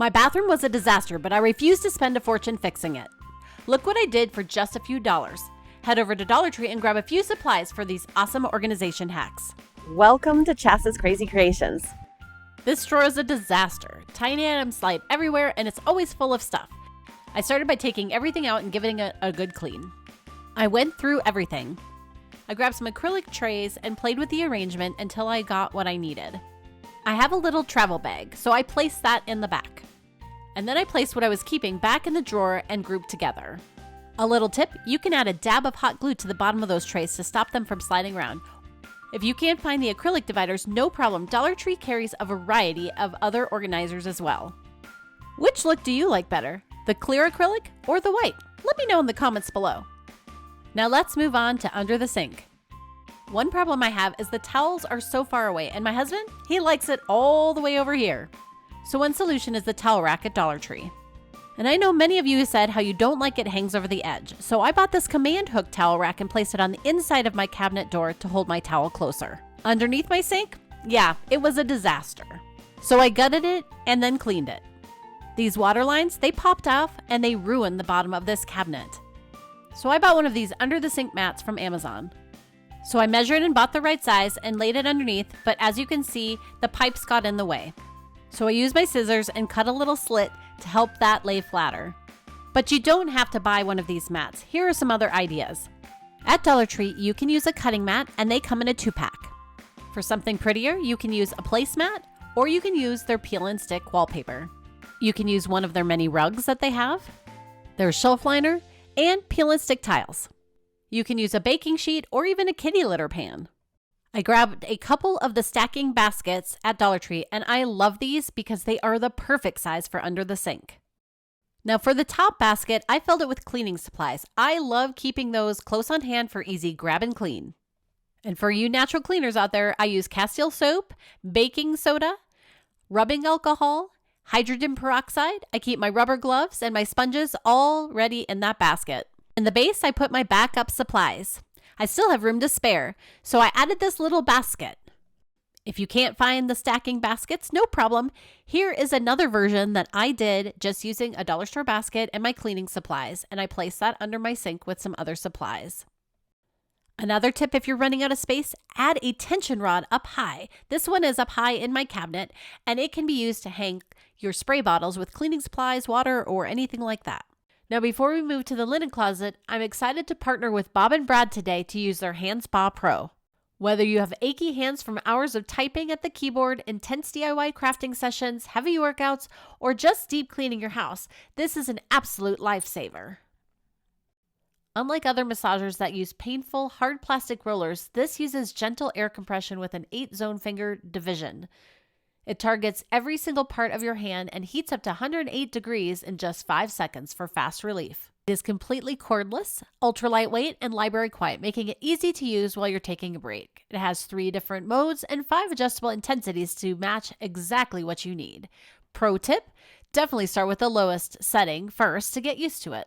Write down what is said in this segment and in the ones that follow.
My bathroom was a disaster, but I refused to spend a fortune fixing it. Look what I did for just a few dollars. Head over to Dollar Tree and grab a few supplies for these awesome organization hacks. Welcome to Chas's Crazy Creations. This drawer is a disaster. Tiny items slide everywhere and it's always full of stuff. I started by taking everything out and giving it a good clean. I went through everything. I grabbed some acrylic trays and played with the arrangement until I got what I needed. I have a little travel bag, so I placed that in the back. And then I placed what I was keeping back in the drawer and grouped together. A little tip, you can add a dab of hot glue to the bottom of those trays to stop them from sliding around. If you can't find the acrylic dividers, no problem. Dollar Tree carries a variety of other organizers as well. Which look do you like better? The clear acrylic or the white? Let me know in the comments below. Now let's move on to under the sink. One problem I have is the towels are so far away, and my husband, he likes it all the way over here. So one solution is the towel rack at Dollar Tree. And I know many of you said how you don't like it hangs over the edge, so I bought this command hook towel rack and placed it on the inside of my cabinet door to hold my towel closer. Underneath my sink? Yeah, it was a disaster. So I gutted it and then cleaned it. These water lines, they popped off and they ruined the bottom of this cabinet. So I bought one of these under the sink mats from Amazon. So I measured and bought the right size and laid it underneath, but as you can see, the pipes got in the way. So I used my scissors and cut a little slit to help that lay flatter. But you don't have to buy one of these mats. Here are some other ideas. At Dollar Tree, you can use a cutting mat and they come in a 2-pack. For something prettier, you can use a placemat or you can use their peel and stick wallpaper. You can use one of their many rugs that they have, their shelf liner, and peel and stick tiles. You can use a baking sheet or even a kitty litter pan. I grabbed a couple of the stacking baskets at Dollar Tree, and I love these because they are the perfect size for under the sink. Now for the top basket, I filled it with cleaning supplies. I love keeping those close on hand for easy grab and clean. And for you natural cleaners out there, I use Castile soap, baking soda, rubbing alcohol, hydrogen peroxide. I keep my rubber gloves and my sponges all ready in that basket. In the base, I put my backup supplies. I still have room to spare, so I added this little basket. If you can't find the stacking baskets, no problem. Here is another version that I did just using a dollar store basket and my cleaning supplies, and I placed that under my sink with some other supplies. Another tip, if you're running out of space, add a tension rod up high. This one is up high in my cabinet, and it can be used to hang your spray bottles with cleaning supplies, water, or anything like that. Now, before we move to the linen closet, I'm excited to partner with Bob and Brad today to use their HandSpa Pro. Whether you have achy hands from hours of typing at the keyboard, intense DIY crafting sessions, heavy workouts, or just deep cleaning your house, this is an absolute lifesaver. Unlike other massagers that use painful, hard plastic rollers, this uses gentle air compression with an 8-zone finger division. It targets every single part of your hand and heats up to 108 degrees in just 5 seconds for fast relief. It is completely cordless, ultra lightweight, and library quiet, making it easy to use while you're taking a break. It has 3 different modes and 5 adjustable intensities to match exactly what you need. Pro tip, definitely start with the lowest setting first to get used to it.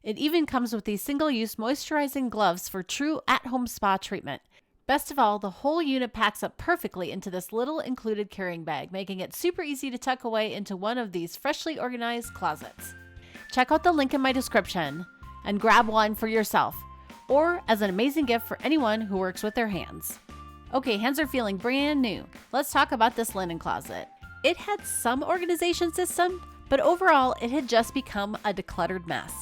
It even comes with these single-use moisturizing gloves for true at-home spa treatment. Best of all, the whole unit packs up perfectly into this little included carrying bag, making it super easy to tuck away into one of these freshly organized closets. Check out the link in my description and grab one for yourself or as an amazing gift for anyone who works with their hands. Okay, hands are feeling brand new. Let's talk about this linen closet. It had some organization system, but overall it had just become a decluttered mess.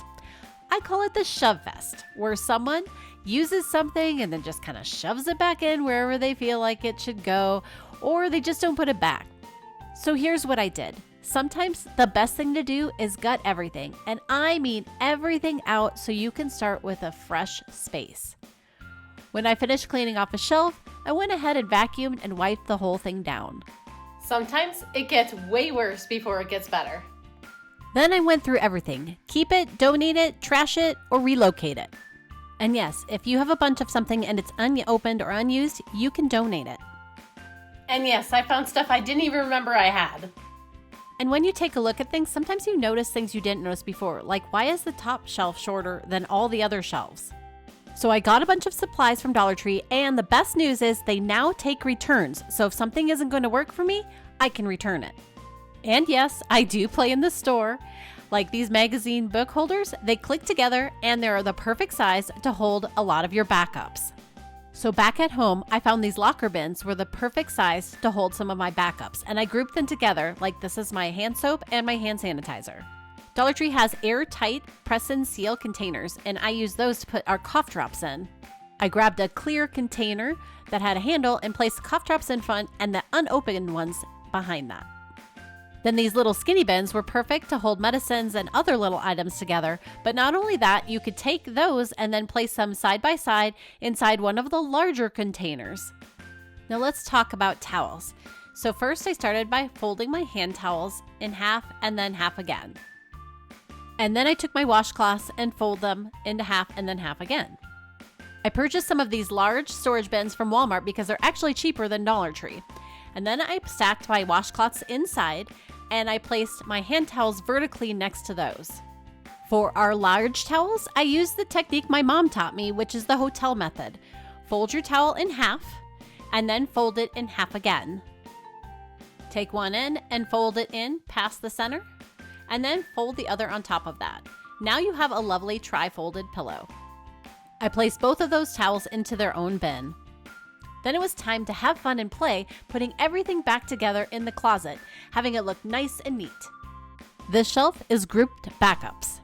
I call it the shove fest, where someone uses something and then just kind of shoves it back in wherever they feel like it should go, or they just don't put it back. So here's what I did. Sometimes the best thing to do is gut everything, and I mean everything out so you can start with a fresh space. When I finished cleaning off a shelf, I went ahead and vacuumed and wiped the whole thing down. Sometimes it gets way worse before it gets better. Then I went through everything. Keep it, donate it, trash it, or relocate it. And yes, if you have a bunch of something and it's unopened or unused, you can donate it. And yes, I found stuff I didn't even remember I had. And when you take a look at things, sometimes you notice things you didn't notice before, like why is the top shelf shorter than all the other shelves? So I got a bunch of supplies from Dollar Tree, and the best news is they now take returns. So if something isn't going to work for me, I can return it. And yes, I do play in the store. Like these magazine book holders, they click together and they're the perfect size to hold a lot of your backups. So back at home, I found these locker bins were the perfect size to hold some of my backups, and I grouped them together like this is my hand soap and my hand sanitizer. Dollar Tree has airtight press and seal containers, and I use those to put our cough drops in. I grabbed a clear container that had a handle and placed the cough drops in front and the unopened ones behind that. Then these little skinny bins were perfect to hold medicines and other little items together. But not only that, you could take those and then place them side by side inside one of the larger containers. Now let's talk about towels. So first I started by folding my hand towels in half and then half again. And then I took my washcloths and fold them into half and then half again. I purchased some of these large storage bins from Walmart because they're actually cheaper than Dollar Tree. And then I stacked my washcloths inside and I placed my hand towels vertically next to those. For our large towels, I used the technique my mom taught me, which is the hotel method. Fold your towel in half and then fold it in half again. Take one end and fold it in past the center and then fold the other on top of that. Now you have a lovely tri-folded pillow. I placed both of those towels into their own bin. Then it was time to have fun and play, putting everything back together in the closet, having it look nice and neat. This shelf is grouped backups.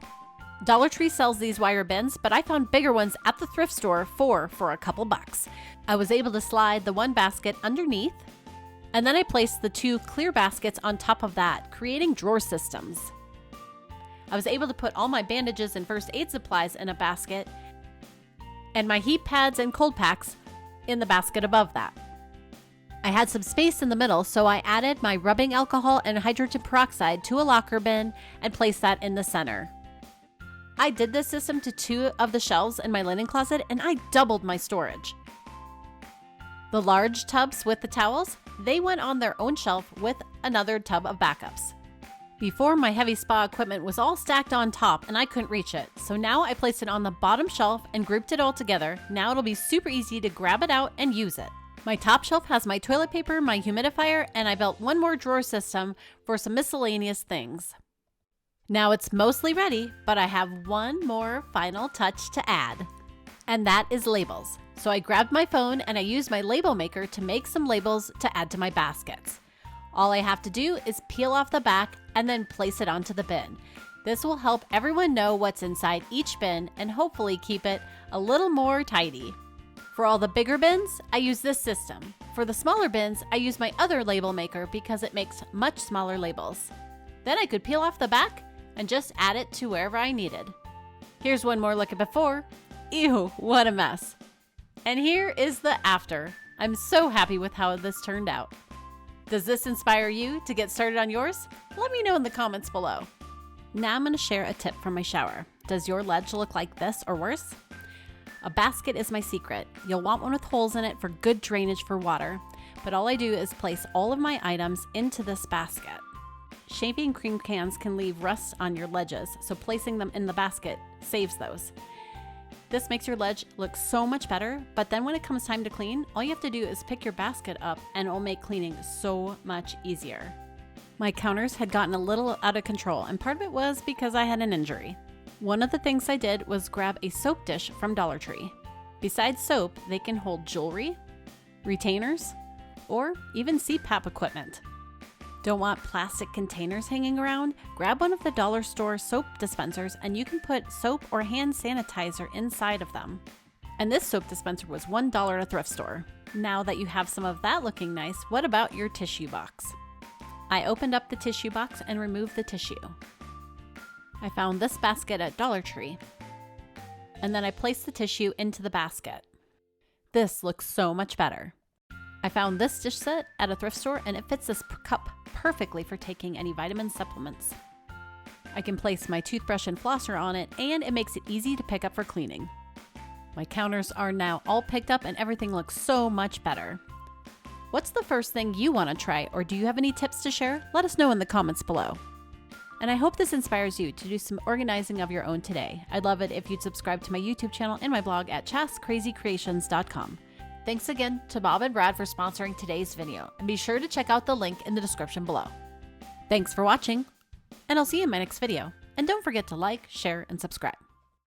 Dollar Tree sells these wire bins, but I found bigger ones at the thrift store for a couple bucks. I was able to slide the one basket underneath, and then I placed the two clear baskets on top of that, creating drawer systems. I was able to put all my bandages and first aid supplies in a basket, and my heat pads and cold packs in the basket above that. I had some space in the middle, so I added my rubbing alcohol and hydrogen peroxide to a locker bin and placed that in the center. I did this system to two of the shelves in my linen closet and I doubled my storage. The large tubs with the towels, they went on their own shelf with another tub of backups. Before, my heavy spa equipment was all stacked on top and I couldn't reach it. So now I placed it on the bottom shelf and grouped it all together. Now it'll be super easy to grab it out and use it. My top shelf has my toilet paper, my humidifier, and I built one more drawer system for some miscellaneous things. Now it's mostly ready, but I have one more final touch to add, and that is labels. So I grabbed my phone and I used my label maker to make some labels to add to my baskets. All I have to do is peel off the back and then place it onto the bin. This will help everyone know what's inside each bin and hopefully keep it a little more tidy. For all the bigger bins, I use this system. For the smaller bins, I use my other label maker because it makes much smaller labels. Then I could peel off the back and just add it to wherever I needed. Here's one more look at before. Ew, what a mess. And here is the after. I'm so happy with how this turned out. Does this inspire you to get started on yours? Let me know in the comments below. Now I'm going to share a tip from my shower. Does your ledge look like this or worse? A basket is my secret. You'll want one with holes in it for good drainage for water. But all I do is place all of my items into this basket. Shaving cream cans can leave rust on your ledges, so placing them in the basket saves those. This makes your ledge look so much better, but then when it comes time to clean, all you have to do is pick your basket up and it will make cleaning so much easier. My counters had gotten a little out of control, and part of it was because I had an injury. One of the things I did was grab a soap dish from Dollar Tree. Besides soap, they can hold jewelry, retainers, or even CPAP equipment. Don't want plastic containers hanging around? Grab one of the dollar store soap dispensers and you can put soap or hand sanitizer inside of them. And this soap dispenser was $1 at a thrift store. Now that you have some of that looking nice, what about your tissue box? I opened up the tissue box and removed the tissue. I found this basket at Dollar Tree. And then I placed the tissue into the basket. This looks so much better. I found this dish set at a thrift store and it fits this cup perfectly for taking any vitamin supplements. I can place my toothbrush and flosser on it and it makes it easy to pick up for cleaning. My counters are now all picked up and everything looks so much better. What's the first thing you want to try, or do you have any tips to share? Let us know in the comments below. And I hope this inspires you to do some organizing of your own today. I'd love it if you'd subscribe to my YouTube channel and my blog at chascrazycreations.com. Thanks again to Bob and Brad for sponsoring today's video, and be sure to check out the link in the description below. Thanks for watching, and I'll see you in my next video. And don't forget to like, share, and subscribe.